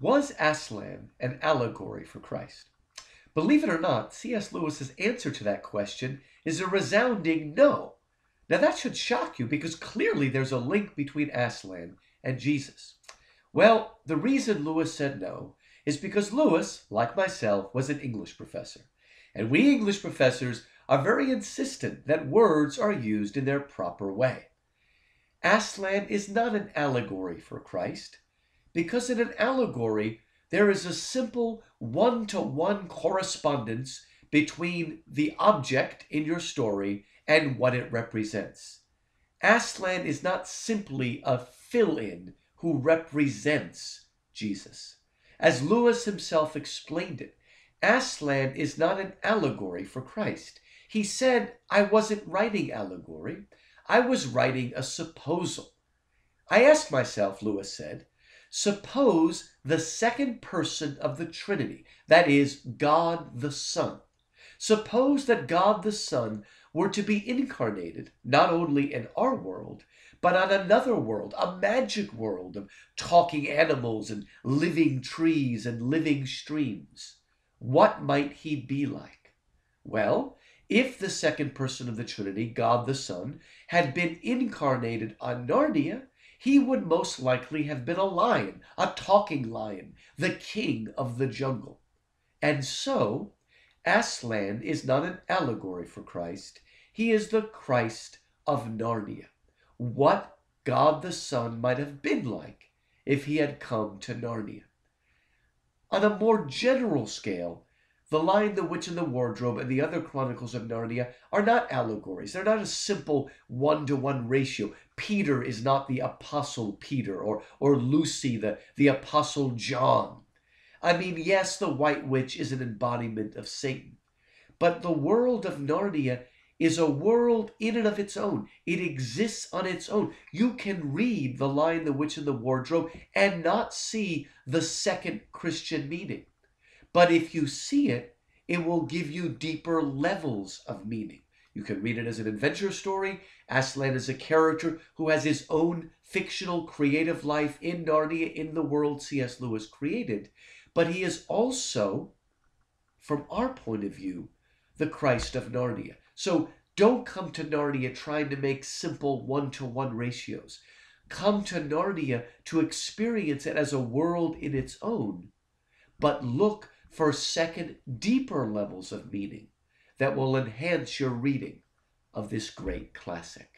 Was Aslan an allegory for Christ? Believe it or not, C.S. Lewis's answer to that question is a resounding no. Now that should shock you because clearly there's a link between Aslan and Jesus. Well, the reason Lewis said no is because Lewis, like myself, was an English professor. And we English professors are very insistent that words are used in their proper way. Aslan is not an allegory for Christ, because in an allegory there is a simple one-to-one correspondence between the object in your story and what it represents. Aslan is not simply a fill-in who represents Jesus. As Lewis himself explained it, Aslan is not an allegory for Christ. He said, I wasn't writing allegory. I was writing a supposal. I asked myself, Lewis said, suppose the second person of the Trinity, that is, God the Son. Suppose that God the Son were to be incarnated, not only in our world, but on another world, a magic world of talking animals and living trees and living streams. What might he be like? Well, if the second person of the Trinity, God the Son, had been incarnated on Narnia, he would most likely have been a lion, a talking lion, the king of the jungle. And so, Aslan is not an allegory for Christ. He is the Christ of Narnia. What God the Son might have been like if he had come to Narnia. On a more general scale, The Lion, the Witch, and the Wardrobe and the other Chronicles of Narnia are not allegories. They're not a simple one-to-one ratio. Peter is not the Apostle Peter, or Lucy the Apostle John. I mean, yes, the White Witch is an embodiment of Satan, but the world of Narnia is a world in and of its own. It exists on its own. You can read The Lion, the Witch, and the Wardrobe and not see the second Christian meaning. But if you see it, it will give you deeper levels of meaning. You can read it as an adventure story. Aslan is a character who has his own fictional creative life in Narnia, in the world C.S. Lewis created. But he is also, from our point of view, the Christ of Narnia. So don't come to Narnia trying to make simple one-to-one ratios. Come to Narnia to experience it as a world in its own, but look for second, deeper levels of meaning that will enhance your reading of this great classic.